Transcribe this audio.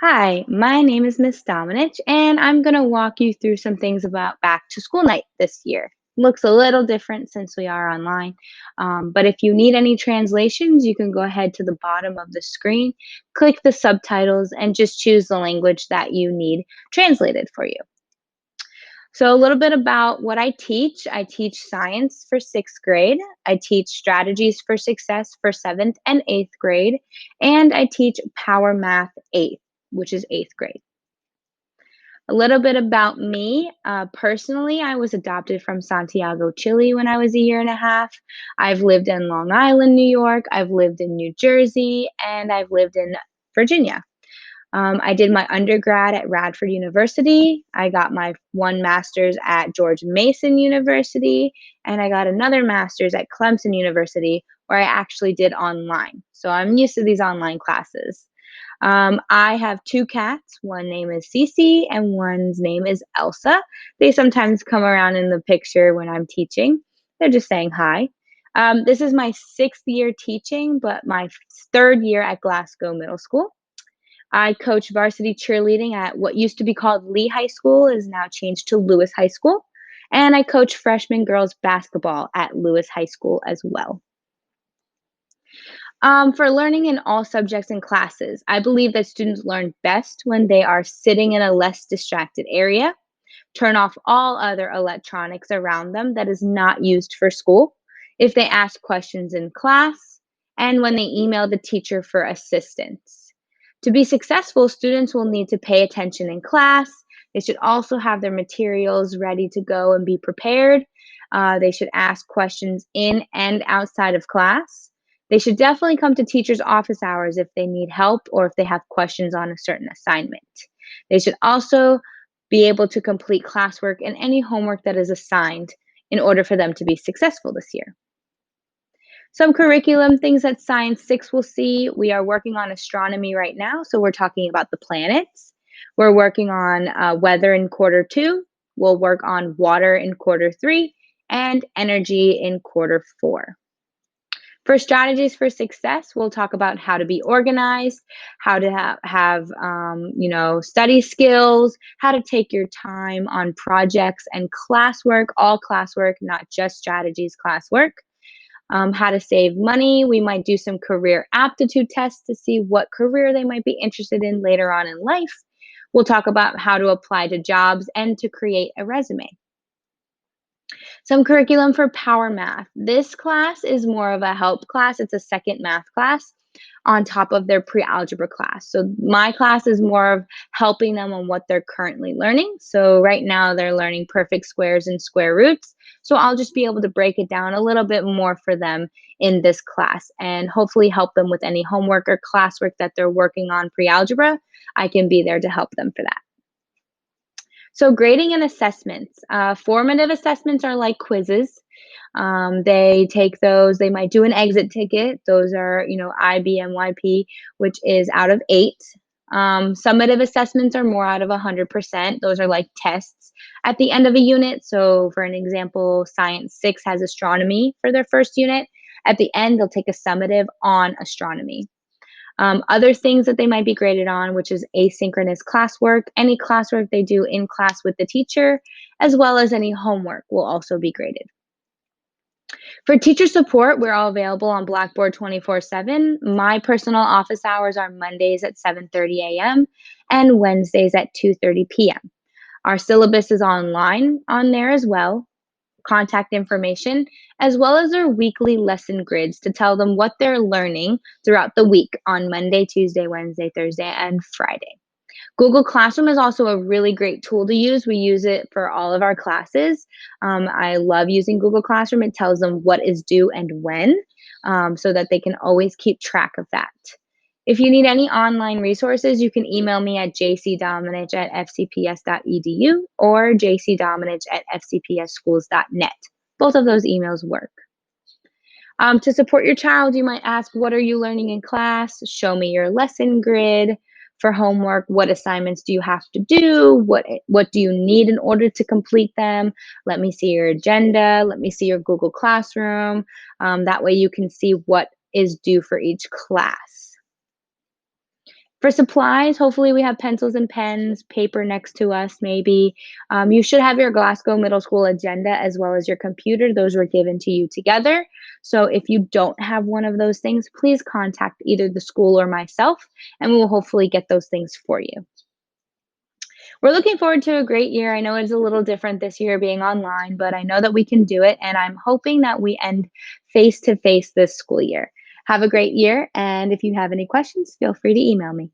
Hi, my name is Miss Domenech, and I'm going to walk you through some things about back to school night this year. Looks a little different since we are online, but if you need any translations, you can go ahead to the bottom of the screen, click the subtitles, and just choose the language that you need translated for you. So, a little bit about what I teach. I teach science for sixth grade. I teach strategies for success for seventh and eighth grade. And I teach power math eighth, which is eighth grade. A little bit about me. Personally, I was adopted from Santiago, Chile when I was a year and a half. I've lived in Long Island, New York. I've lived in New Jersey, and I've lived in Virginia. I did my undergrad at Radford University. I got my one master's at George Mason University, and I got another master's at Clemson University, where I actually did online. So I'm used to these online classes. I have two cats. One name is Cece, and one's name is Elsa. They sometimes come around in the picture when I'm teaching. They're just saying hi. This is my sixth year teaching, but my third year at Glasgow Middle School. I coach varsity cheerleading at what used to be called Lee High School, is now changed to Lewis High School. And I coach freshman girls basketball at Lewis High School as well. For learning in all subjects and classes, I believe that students learn best when they are sitting in a less distracted area. Turn off all other electronics around them that is not used for school. If they ask questions in class, and when they email the teacher for assistance. To be successful, students will need to pay attention in class. They should also have their materials ready to go and be prepared. They should ask questions in and outside of class. They should definitely come to teachers' office hours if they need help or if they have questions on a certain assignment. They should also be able to complete classwork and any homework that is assigned in order for them to be successful this year. Some curriculum things that Science 6 will see. We are working on astronomy right now, so we're talking about the planets. We're working on weather in quarter two. We'll work on water in quarter three and energy in quarter four. For strategies for success, we'll talk about how to be organized, how to have study skills, how to take your time on projects and classwork, all classwork, not just strategies classwork. How to save money. We might do some career aptitude tests to see what career they might be interested in later on in life. We'll talk about how to apply to jobs and to create a resume. Some curriculum for Power Math. This class is more of a help class. It's a second math class on top of their pre-algebra class. So my class is more of helping them on what they're currently learning. So right now they're learning perfect squares and square roots. So I'll just be able to break it down a little bit more for them in this class and hopefully help them with any homework or classwork that they're working on pre-algebra. I can be there to help them for that. So grading and assessments. Formative assessments are like quizzes. They take those, they might do an exit ticket. Those are, IBMYP, which is out of 8. Summative assessments are more out of 100%. Those are like tests at the end of a unit. So for an example, Science 6 has astronomy for their first unit. At the end, they'll take a summative on astronomy. Other things that they might be graded on, which is asynchronous classwork, any classwork they do in class with the teacher, as well as any homework will also be graded. For teacher support, we're all available on Blackboard 24/7. My personal office hours are Mondays at 7:30 a.m. and Wednesdays at 2:30 p.m. Our syllabus is online on there as well, contact information, as well as their weekly lesson grids to tell them what they're learning throughout the week on Monday, Tuesday, Wednesday, Thursday, and Friday. Google Classroom is also a really great tool to use. We use it for all of our classes. I love using Google Classroom. It tells them what is due and when, so that they can always keep track of that. If you need any online resources, you can email me at jcdomenech@fcps.edu or jcdomenech@fcpsschools.net. Both of those emails work. To support your child, you might ask, what are you learning in class? Show me your lesson grid. For homework, what assignments do you have to do? What do you need in order to complete them? Let me see your agenda. Let me see your Google Classroom. That way you can see what is due for each class. For supplies, hopefully we have pencils and pens, paper next to us, maybe. You should have your Glasgow Middle School agenda as well as your computer. Those were given to you together. So if you don't have one of those things, please contact either the school or myself, and we will hopefully get those things for you. We're looking forward to a great year. I know it's a little different this year being online, but I know that we can do it. And I'm hoping that we end face to face this school year. Have a great year. And if you have any questions, feel free to email me.